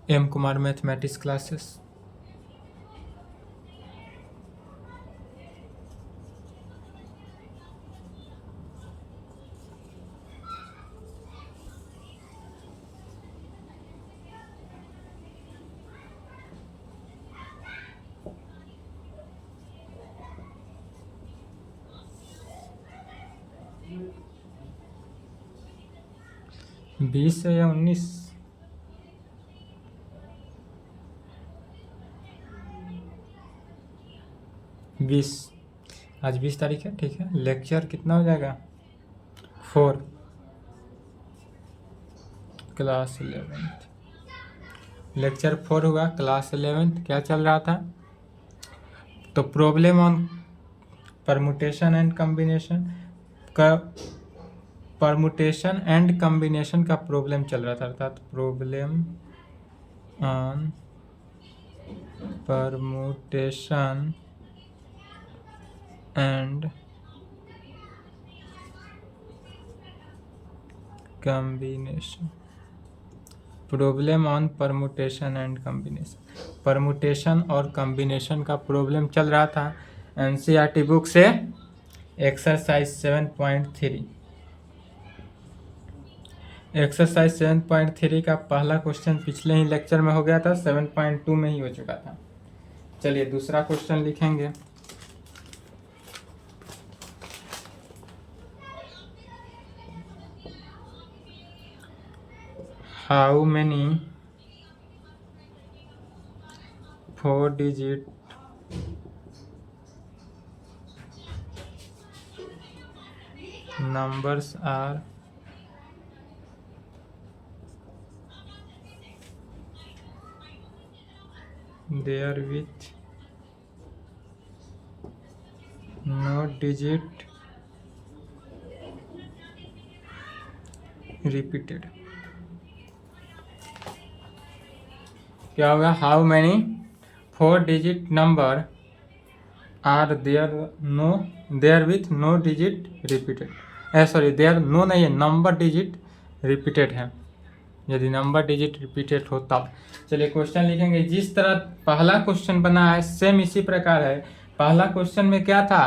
M Kumar mathematics classes. बीस है या 19? 20। आज 20 तारीख है, ठीक है। लेक्चर कितना हो जाएगा? 4, क्लास 11th। लेक्चर 4 हुआ, क्लास 11th। क्या चल रहा था? तो problem on permutation and combination का, परमुटेशन एंड कम्बिनेशन का प्रॉब्लम चल रहा था, अर्थात problem on permutation and combination. Problem on permutation and combination, permutation और कम्बिनेशन का प्रॉब्लम चल रहा था एनसीईआरटी बुक से, एक्सरसाइज 7.3। एक्सरसाइज 7.3 का पहला क्वेश्चन पिछले ही लेक्चर में हो गया था, 7.2 में ही हो चुका था। चलिए दूसरा क्वेश्चन लिखेंगे। How many 4-digit numbers are there with no digit repeated? क्या होगा? How many 4-digit number are there with no digit repeated. Sorry, there no नहीं है, नंबर डिजिट रिपीटेड है। यदि नंबर डिजिट रिपीटेड हो तब। चलिए क्वेश्चन लिखेंगे। जिस तरह पहला क्वेश्चन बना है सेम इसी प्रकार है। पहला क्वेश्चन में क्या था?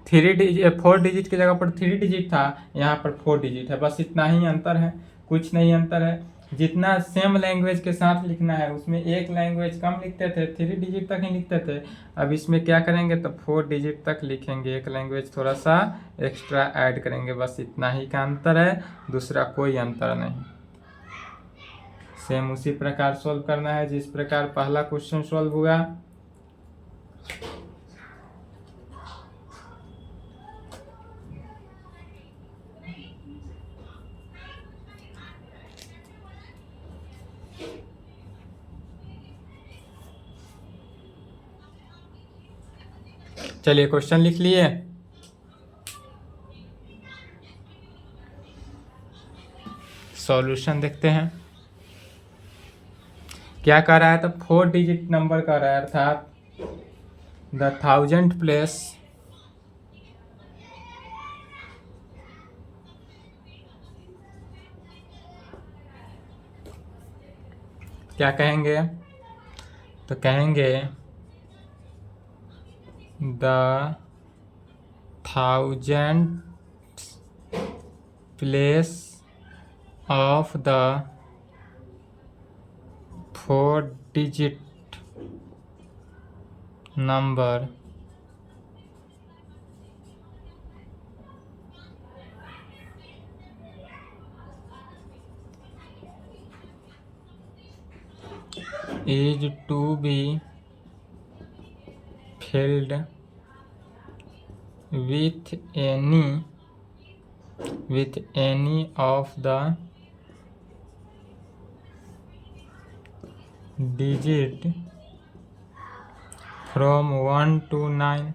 4 डिजिट की जगह पर 3 डिजिट था, यहाँ पर 4 डिजिट है। बस इतना ही अंतर है, कुछ नहीं अंतर है। जितना सेम लैंग्वेज के साथ लिखना है उसमें एक लैंग्वेज कम लिखते थे, 3 डिजिट तक ही लिखते थे। अब इसमें क्या करेंगे तो 4 डिजिट तक लिखेंगे, एक लैंग्वेज थोड़ा सा एक्स्ट्रा ऐड करेंगे। बस इतना ही का अंतर है, दूसरा कोई अंतर नहीं। सेम उसी प्रकार सॉल्व करना है जिस प्रकार पहला क्वेश्चन सॉल्व हुआ। चलिए क्वेश्चन लिख लिए। सॉल्यूशन देखते हैं क्या कह रहा है। तो 4 डिजिट नंबर कह रहा है, अर्थात द 1000th प्लेस क्या कहेंगे? तो कहेंगे the 1000th place of the 4-digit number is to be filled with any of the digit from 1 to 9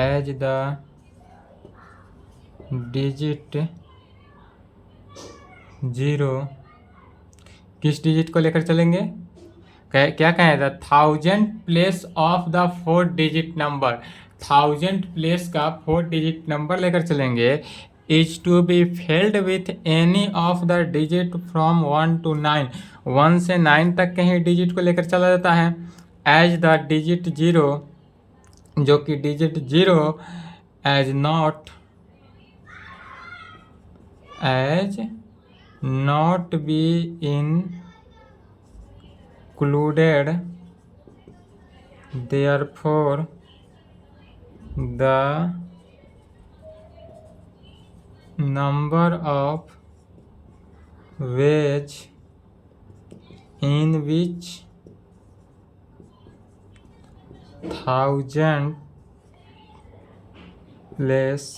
as the digit 0। किस डिजिट को लेकर चलेंगे? क्या कहें? The 1000th place of the 4 digit number, 1000th place का 4 digit number लेकर चलेंगे is to be filled with any of the digit from 1 to 9। 1 से 9 तक के ही डिजिट को लेकर चला जाता है। एज द डिजिट 0, जो कि digit 0 as not be included, therefore the number of ways in which 1000 place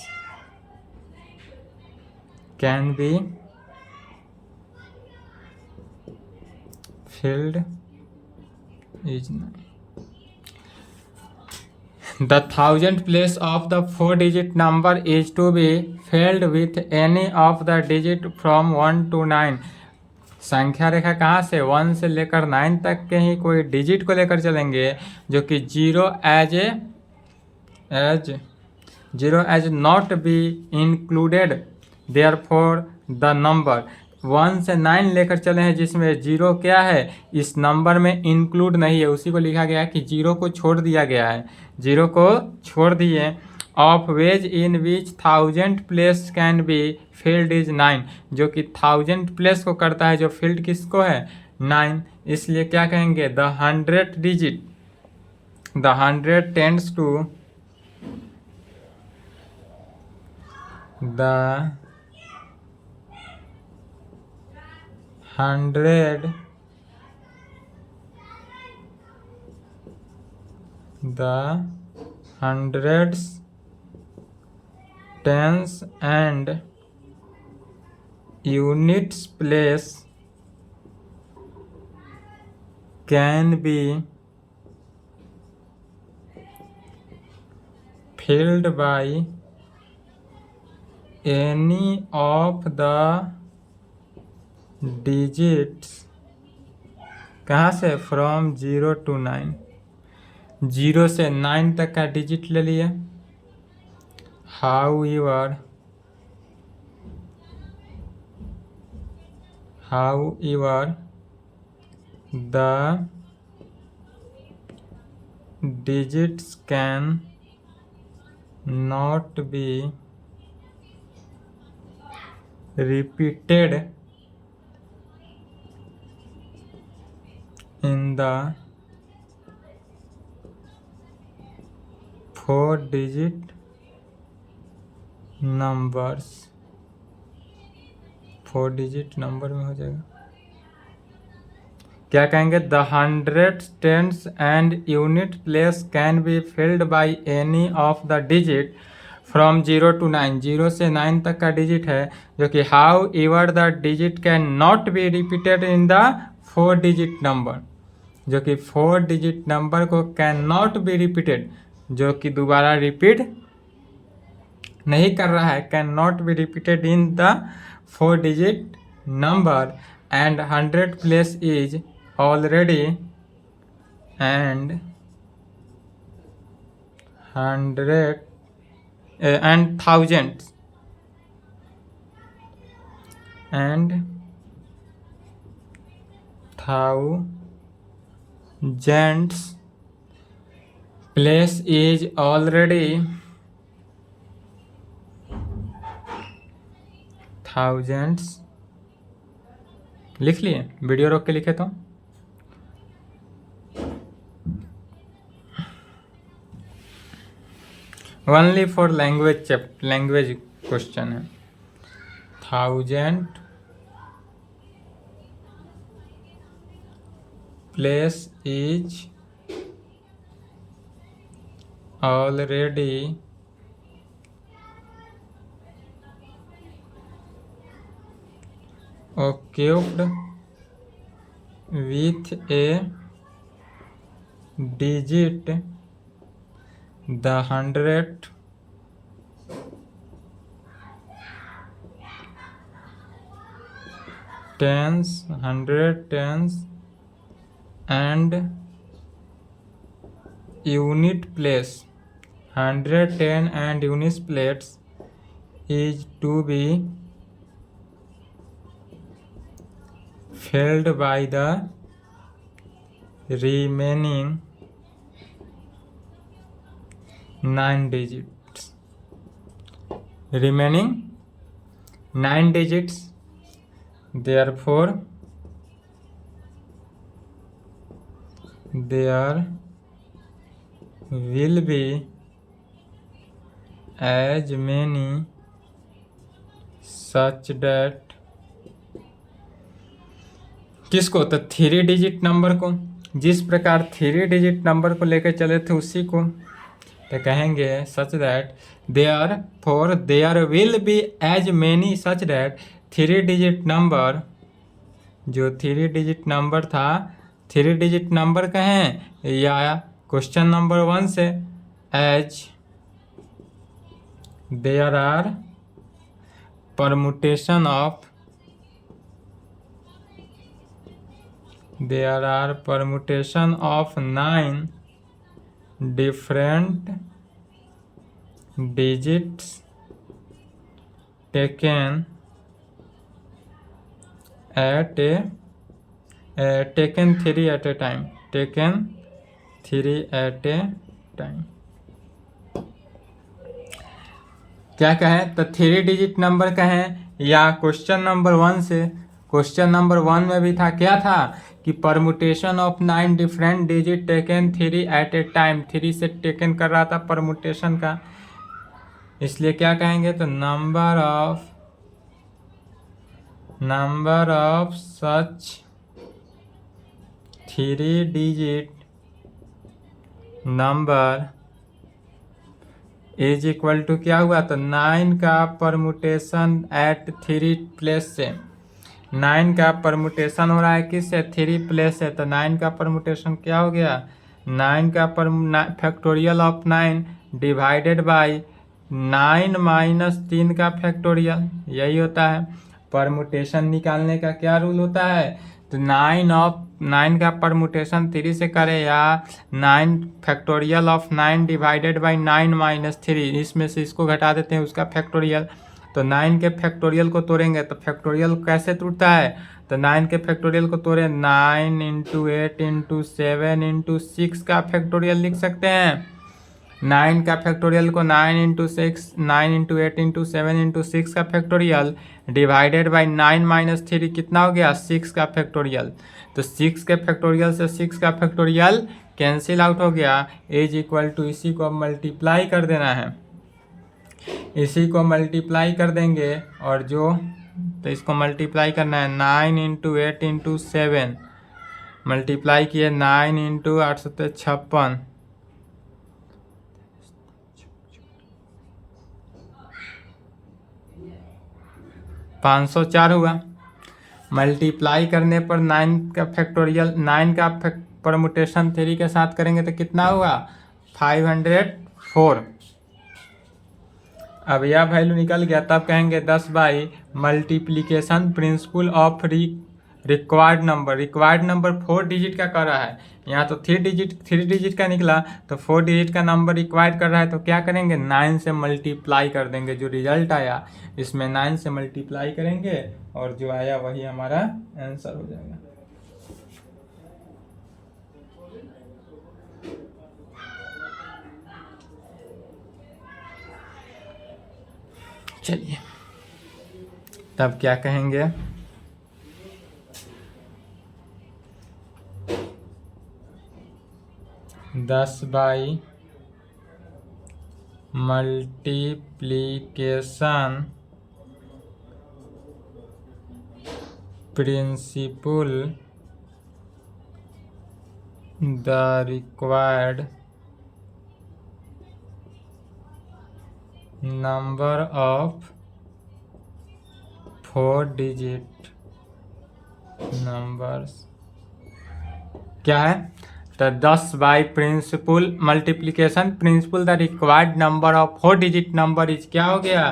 can be filled is 9। The 1000th place of the 4-digit number is to be filled with any of the digit from 1 to 9। संख्या रेखा कहाँ से 1 से लेकर 9 तक के ही कोई digit को लेकर चलेंगे, जो कि zero as not be included, therefore the number. 1 से 9 लेकर चले हैं जिसमें 0 क्या है, इस नंबर में इंक्लूड नहीं है, उसी को लिखा गया है कि 0 को छोड़ दिया गया है, 0 को छोड़ दिए। Of ways in which 1000 place can B field is 9, जो कि 1000 प्लेस को करता है, जो फील्ड किसको है 9। इसलिए क्या कहेंगे, the 100 digit, the 100 tens to the 100 the hundreds, tens and units place can be filled by any of the digits, कहाँ से, फ्रॉम 0 to 9, 0 से 9 तक का डिजिट ले लिए। however the digits can not be repeated in the 4-digit numbers। 4-digit number में हो जाएगा। क्या कहेंगे, the 100 tens and unit place can be filled by any of the digit from 0 to 9, 0 से 9 तक का डिजिट है, जो कि how ever the digit can not be repeated in the 4-digit number, जो कि 4-digit नंबर को कैन नॉट बी रिपीटेड, जो कि दोबारा रिपीट नहीं कर रहा है, can not be repeated in the 4-digit number, and 100 place is already, and 100 and thousands and thousands place is already, thousands लिख लिए, वीडियो रोक के लिखे तो ओनली फॉर लैंग्वेज क्वेश्चन है। 1000 place is already occupied with a digit, the 100 tens and unit place, 110 and unit place is to be filled by the remaining 9 digits. Remaining 9 digits, therefore there will be as many such that किसको, तो 3 digit number को, जिस प्रकार 3 digit number को लेकर चले थे उसी को, तो कहेंगे such that therefore there will be as many such that 3 digit number, जो 3 डिजिट नंबर था, 3 डिजिट नंबर कहें या क्वेश्चन नंबर 1 से, as there are permutation of, there are permutation of 9 different digits taken at taken 3 at a time, taken 3 at a time. क्या कहें, तो 3 digit number कहें या क्वेश्चन नंबर 1 से, क्वेश्चन नंबर 1 में भी था, क्या था कि permutation of 9 different digit taken 3 at a time, 3 से टेकन कर रहा था परमुटेशन का, इसलिए क्या कहेंगे, तो number of such 3 digit number is equal to क्या हुआ, तो 9 का परमुटेशन एट 3 प्लेस से, 9 का परमुटेशन हो रहा है किससे, 3 प्लेस से, तो 9 का परमुटेशन क्या हो गया, 9 का factorial of 9 divided by 9 minus 3 का फैक्टोरियल, यही होता है परमुटेशन निकालने का क्या रूल होता है, तो 9 का परमुटेशन 3 से करें या 9 factorial of 9 divided by 9 minus 3, इसमें से इसको घटा देते हैं उसका फैक्टोरियल, तो 9 के फैक्टोरियल को तोड़ेंगे, तो फैक्टोरियल कैसे टूटता है, तो 9 के फैक्टोरियल को तोड़े 9 इंटू 8 इंटू 7 इंटू 6 का फैक्टोरियल लिख सकते हैं, 9 का फैक्टोरियल को 9 इंटू 6, 9 इंटू 8 इंटू 7 इंटू 6 का फैक्टोरियल डिवाइडेड बाई 9 माइनस 3 कितना हो गया, 6 का फैक्टोरियल, तो 6 के फैक्टोरियल से 6 का फैक्टोरियल कैंसिल आउट हो गया, इज इक्वल टू इसी को मल्टीप्लाई कर देना है, इसी को मल्टीप्लाई कर देंगे, और जो, तो इसको मल्टीप्लाई करना है 9 इंटू 8 इंटू 7, मल्टीप्लाई किए 9 इंटू 856, 504 हुआ, मल्टीप्लाई करने पर 9 का फैक्टोरियल, 9 का परमुटेशन 3 के साथ करेंगे तो कितना हुआ, 504, अब यह वैल्यू निकल गया, तब कहेंगे 10 by multiplication principle of required number 4 digit का कर रहा है, यहाँ तो 3 डिजिट का निकला, तो 4 डिजिट का नंबर रिक्वायर्ड कर रहा है, तो क्या करेंगे 9 से मल्टीप्लाई कर देंगे, जो रिजल्ट आया इसमें 9 से मल्टीप्लाई करेंगे और जो आया वही हमारा आंसर हो जाएगा। चलिए तब क्या कहेंगे, thus by multiplication principle the required number of 4 digit numbers क्या है, तो 10 by principle multiplication principle the required number of 4 digit number is क्या हो गया,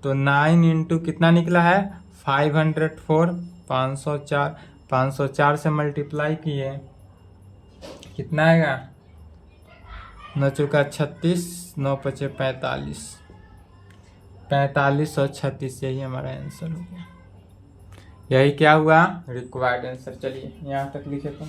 तो 9 इंटू कितना निकला है 504, 504 से मल्टीप्लाई किए कितना आएगा, 9 चौका 36, 9 पचे 45, 4536, यही हमारा आंसर हो गया। यही क्या हुआ, रिक्वायर्ड आंसर। चलिए यहाँ तक लिखे तो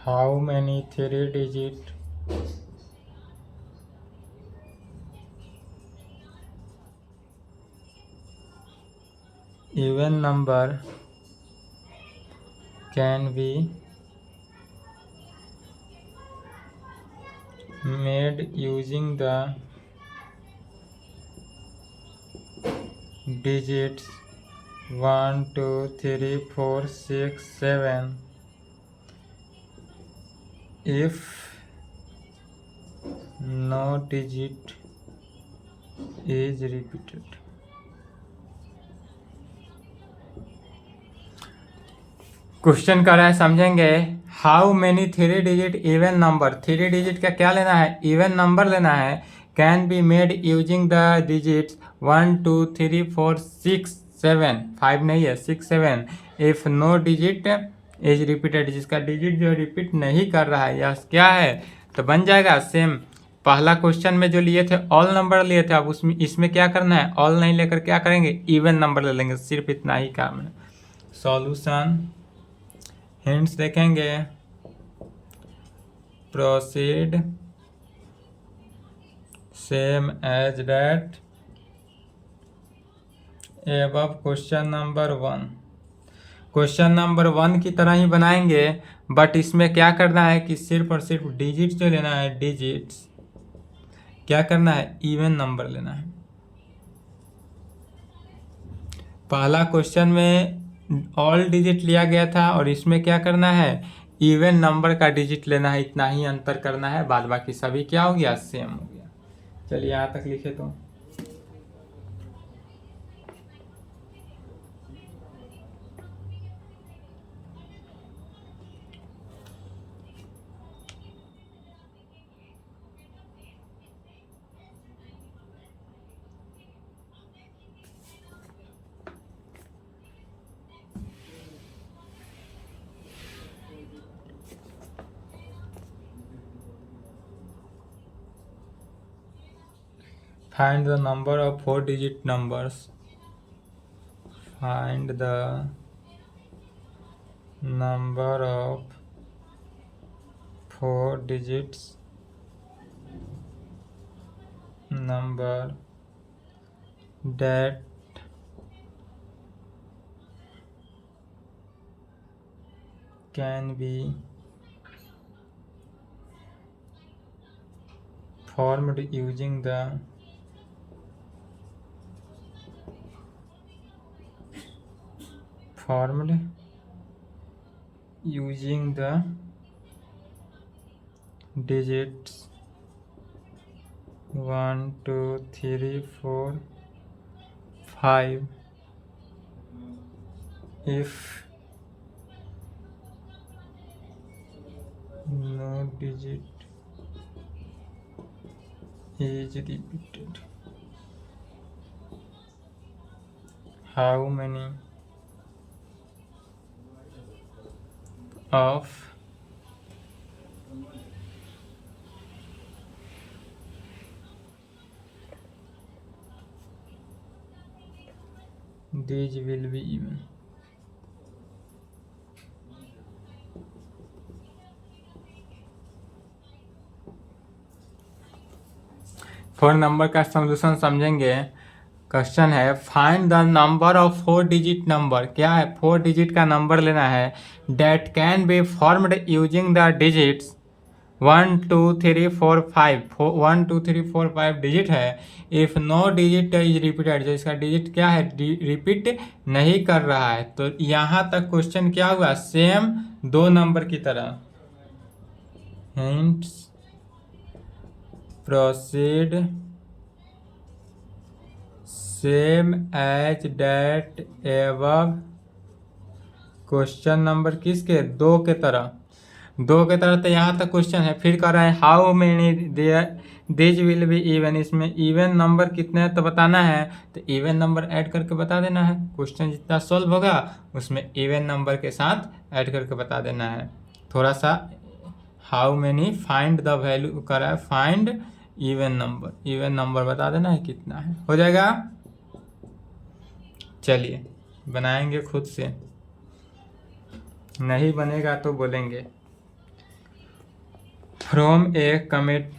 how many 3-digit even number can be made using the digits 1 2 3 4 6 7 if no digit is repeated। Question कर रहा है, समझेंगे। How many 3-digit even number, 3 digit का क्या लेना है, इवन नंबर लेना है। Can be made using the digits 1 2 3 4 6 7, 5 नहीं है, 6 7 if no digit is repeated, जिसका डिजिट जो रिपीट नहीं कर रहा है, यह क्या है, तो बन जाएगा सेम पहला क्वेश्चन में जो लिए थे ऑल नंबर लिए थे, अब उसमें इसमें क्या करना है, ऑल नहीं लेकर क्या करेंगे, इवन नंबर ले लेंगे, सिर्फ इतना ही काम है। सॉल्यूशन हिंट्स देखेंगे, proceed same as that above question number 1। Question number 1 की तरह ही बनाएंगे, बट इसमें क्या करना है कि सिर्फ और सिर्फ डिजिट्स जो लेना है, डिजिट्स क्या करना है, इवन नंबर लेना है। पहला क्वेश्चन में ऑल डिजिट लिया गया था और इसमें क्या करना है, इवन नंबर का डिजिट लेना है, इतना ही अंतर करना है, बाद बाकी सभी क्या हो गया, सेम हो गया। चलिए यहाँ तक लिखे तो find the number of 4-digit numbers, find the number of 4 digits number that can be formed using the digits 1 2 3 4 5 if no digit is repeated। how many of these will be even। Four number का solution समझेंगे। Question है find the number of 4-digit number, क्या है, 4 digit का number लेना है, that can be formed using the digits 1 2 3 4 5 digit है। If no digit is repeated, जो इसका डिजिट क्या है, रिपीट नहीं कर रहा है। तो यहाँ तक क्वेश्चन क्या हुआ, सेम 2 नंबर की तरह। Hints proceed same as that above. Question number किसके, 2 के तरह, 2 के तरह। तो यहाँ तक क्वेश्चन है। फिर कह रहा है how many this will be even, इसमें इवन नंबर कितने हैं तो बताना है। तो इवन नंबर ऐड करके बता देना है। क्वेश्चन जितना सॉल्व होगा उसमें इवन नंबर के साथ ऐड करके बता देना है। थोड़ा सा how many find the value करा है, फाइंड इवन नंबर बता देना है कितना है, हो जाएगा। चलिए बनाएंगे खुद से, नहीं बनेगा तो बोलेंगे। From a committee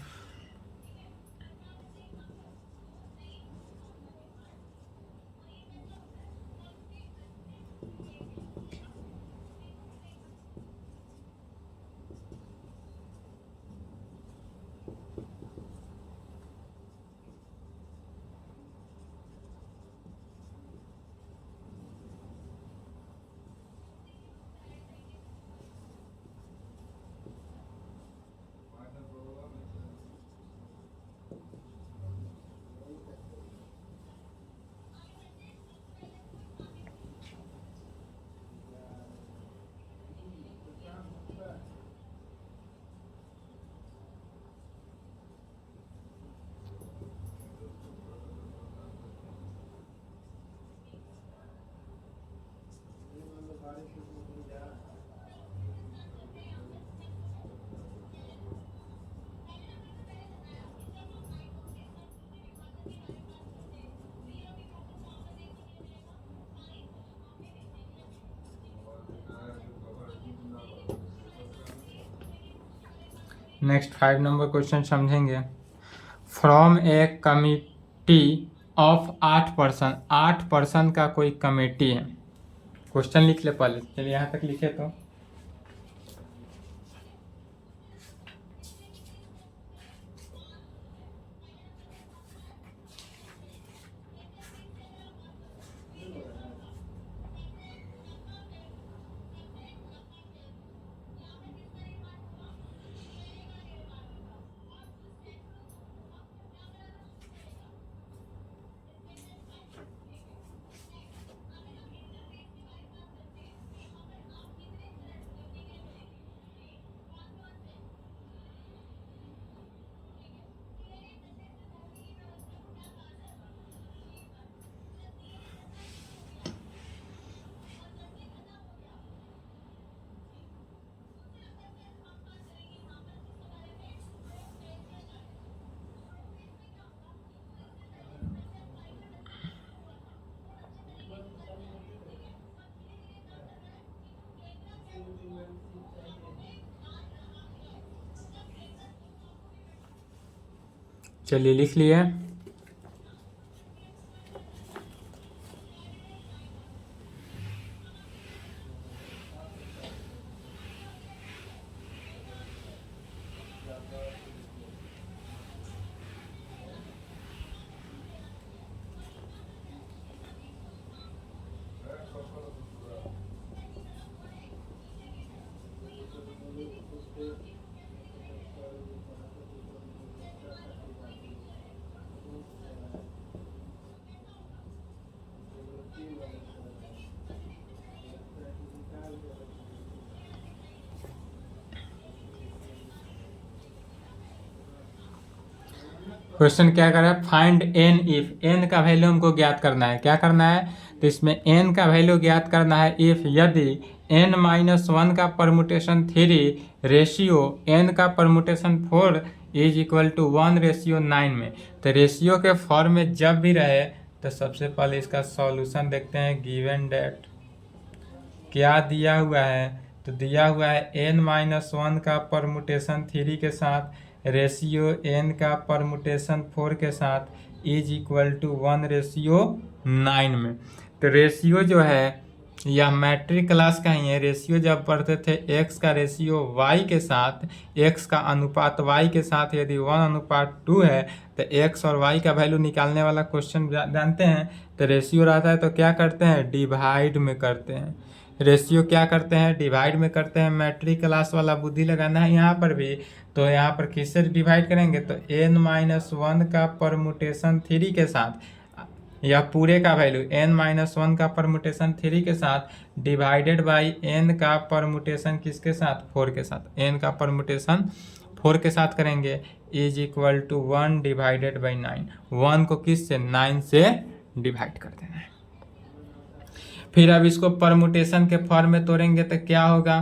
next 5 number question समझेंगे। From a committee of 8 person का कोई कमेटी है। क्वेश्चन लिख ले पहले, चलिए यहाँ तक लिखे तो चलिए लिख लिए। क्वेश्चन क्या कर रहा है, फाइंड एन इफ, एन का वैल्यू हमको ज्ञात करना है। क्या करना है, तो इसमें एन का वैल्यू ज्ञात करना है। इफ यदि n-1 का परमुटेशन 3 रेशियो n का परमुटेशन 4 इज इक्वल टू 1:9 में, तो रेशियो के फॉर्म में जब भी रहे तो सबसे पहले इसका सॉल्यूशन देखते हैं। गिवन डेट क्या दिया हुआ है, तो दिया हुआ है n-1 का परमुटेशन 3 के साथ रेशियो n का परमुटेशन 4 के साथ इज इक्वल टू 1:9 में। तो रेशियो जो है यह मैट्रिक क्लास का ही है। रेशियो जब पढ़ते थे x का रेशियो y के साथ, x का अनुपात y के साथ यदि 1:2 है तो x और y का वैल्यू निकालने वाला क्वेश्चन जानते हैं। तो रेशियो रहता है तो क्या करते हैं, डिवाइड में करते हैं। रेशियो क्या करते हैं, डिवाइड में करते हैं। मैट्रिक क्लास वाला बुद्धि लगाना है यहाँ पर भी। तो यहाँ पर किससे डिवाइड करेंगे, तो n-1 का परमुटेशन 3 के साथ, या पूरे का वैल्यू n-1 का परमुटेशन 3 के साथ डिवाइडेड बाई n का परमुटेशन किसके साथ, 4 के साथ। n का परमुटेशन 4 के साथ करेंगे is equal to 1 divided by 9। 1 को किस से, 9 से डिवाइड कर देना है। फिर अब इसको परमुटेशन के फॉर्म में तोड़ेंगे तो क्या होगा,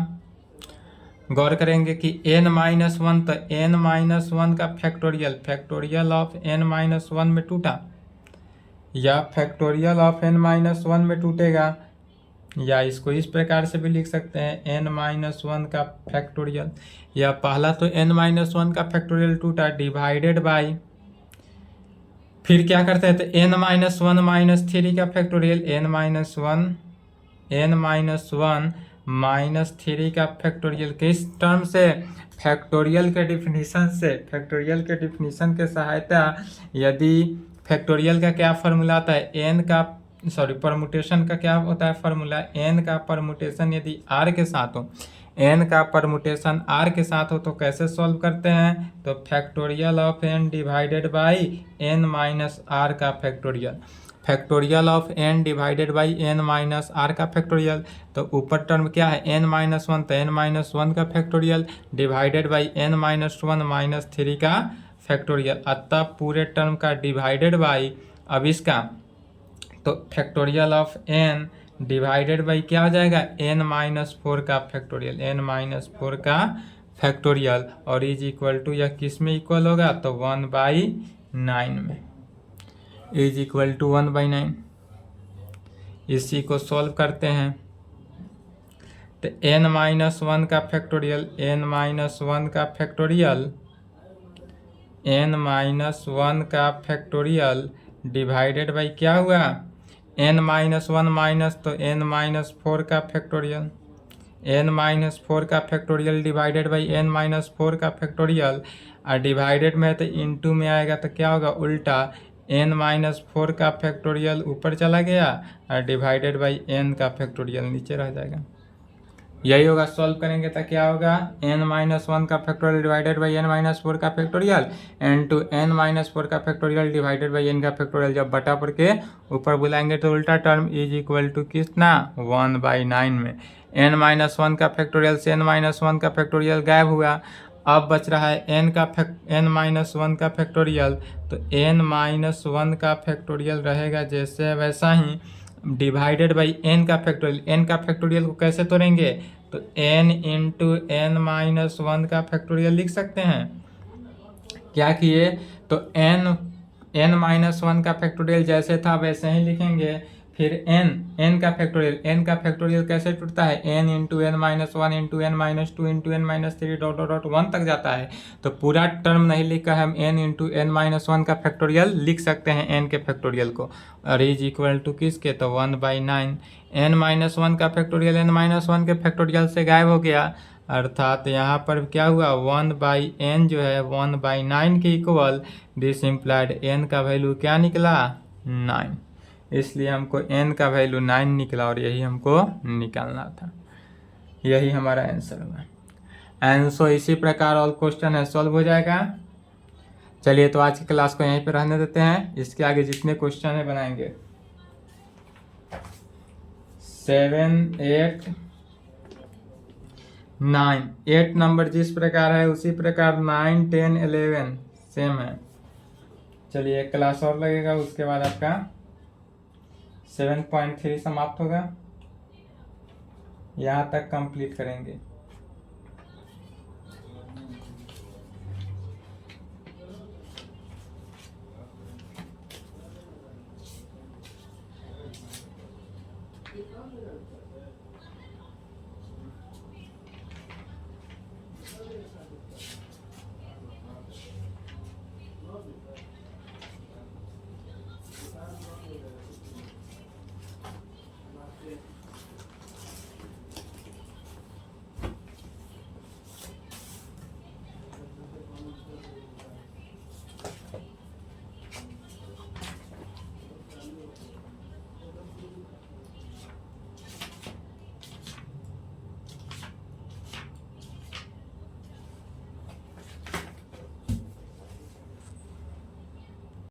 गौर करेंगे कि n-1 तो n-1 का फैक्टोरियल ऑफ n-1 में टूटा, या फैक्टोरियल ऑफ n-1 में टूटेगा, या इसको इस प्रकार से भी लिख सकते हैं n-1 का फैक्टोरियल। या पहला तो n-1 का फैक्टोरियल टूटा डिवाइडेड बाई, फिर क्या करते हैं तो n-1 - 3 का फैक्टोरियल, n-1 - 3 का फैक्टोरियल किस टर्म से, फैक्टोरियल के डिफिनीशन से। फैक्टोरियल के डिफिनीशन के सहायता, यदि फैक्टोरियल का क्या फार्मूला आता है, परमुटेशन का क्या होता है फार्मूला, n का परमुटेशन यदि r के साथ हो, n का परमुटेशन r के साथ हो तो कैसे सॉल्व करते हैं, तो factorial of n divided by n-r का factorial. Factorial of n divided by n-r का फैक्टोरियल। तो ऊपर टर्म क्या है n-1, तो n-1 का फैक्टोरियल डिवाइडेड बाई n-1 - 3 का फैक्टोरियल। अतः पूरे टर्म का डिवाइडेड बाई, अब इसका तो factorial of n divided by क्या हो जाएगा, n-4 का फैक्टोरियल, n-4 का फैक्टोरियल, और इज इक्वल टू, यह किस में इक्वल होगा, तो 1/9 में, इज इक्वल टू 1/9। इसी को सॉल्व करते हैं तो n-1 का फैक्टोरियल, n-1 का फैक्टोरियल, n-1 का फैक्टोरियल डिवाइडेड बाई क्या हुआ, n-1 माइनस तो n-4 का फैक्टोरियल, n-4 का फैक्टोरियल डिवाइडेड बाई n-4 का फैक्टोरियल, और डिवाइडेड में है तो इनटू में आएगा तो क्या होगा उल्टा, n-4 का फैक्टोरियल ऊपर चला गया और डिवाइडेड बाई n का फैक्टोरियल नीचे रह जाएगा। यही होगा, सॉल्व करेंगे तो क्या होगा, n-1 का फैक्टोरियल डिवाइडेड बाई n-4 का फैक्टोरियल इनटू n-4 का फैक्टोरियल डिवाइडेड बाई n का फैक्टोरियल। जब बटा पर के ऊपर बुलाएंगे तो उल्टा टर्म इज इक्वल टू कितना, 1/9 में। n-1 का फैक्टोरियल से n-1 का फैक्टोरियल गायब हुआ। अब बच रहा है n-1 का फैक्टोरियल, तो n-1 का फैक्टोरियल रहेगा जैसे वैसा ही, डिवाइडेड बाई n का फैक्टोरियल। n का फैक्टोरियल को कैसे तोड़ेंगे, तो n इंटू n-1 का फैक्टोरियल लिख सकते हैं। क्या किए, तो n-1 का फैक्टोरियल जैसे था वैसे ही लिखेंगे। फिर n का फैक्टोरियल कैसे टूटता है, n into n-1 into n-2 into n-3 dot dot dot 1 तक जाता है। तो पूरा टर्म नहीं लिखा है, हम n इंटू n-1 का फैक्टोरियल लिख सकते हैं, n के फैक्टोरियल को, और इज इक्वल टू किसके, तो 1/9। n-1 का फैक्टोरियल n-1 के फैक्टोरियल से गायब हो गया, अर्थात यहाँ पर क्या हुआ, 1/n जो है 1/9 के इक्वल। दिस इम्प्लाइड n का वैल्यू क्या निकला, 9। इसलिए हमको n का वैल्यू 9 निकला और यही हमको निकालना था। यही हमारा आंसर होगा। आंसर इसी प्रकार ऑल क्वेश्चन है सॉल्व हो जाएगा। चलिए तो आज की क्लास को यहीं पे रहने देते हैं, इसके आगे जितने क्वेश्चन है बनाएंगे। 7, 8, 9, 8 नंबर जिस प्रकार है उसी प्रकार 9, 10, 11 सेम है। चलिए एक क्लास और लगेगा, उसके बाद आपका 7.3 समाप्त होगा, यहाँ तक कंप्लीट करेंगे।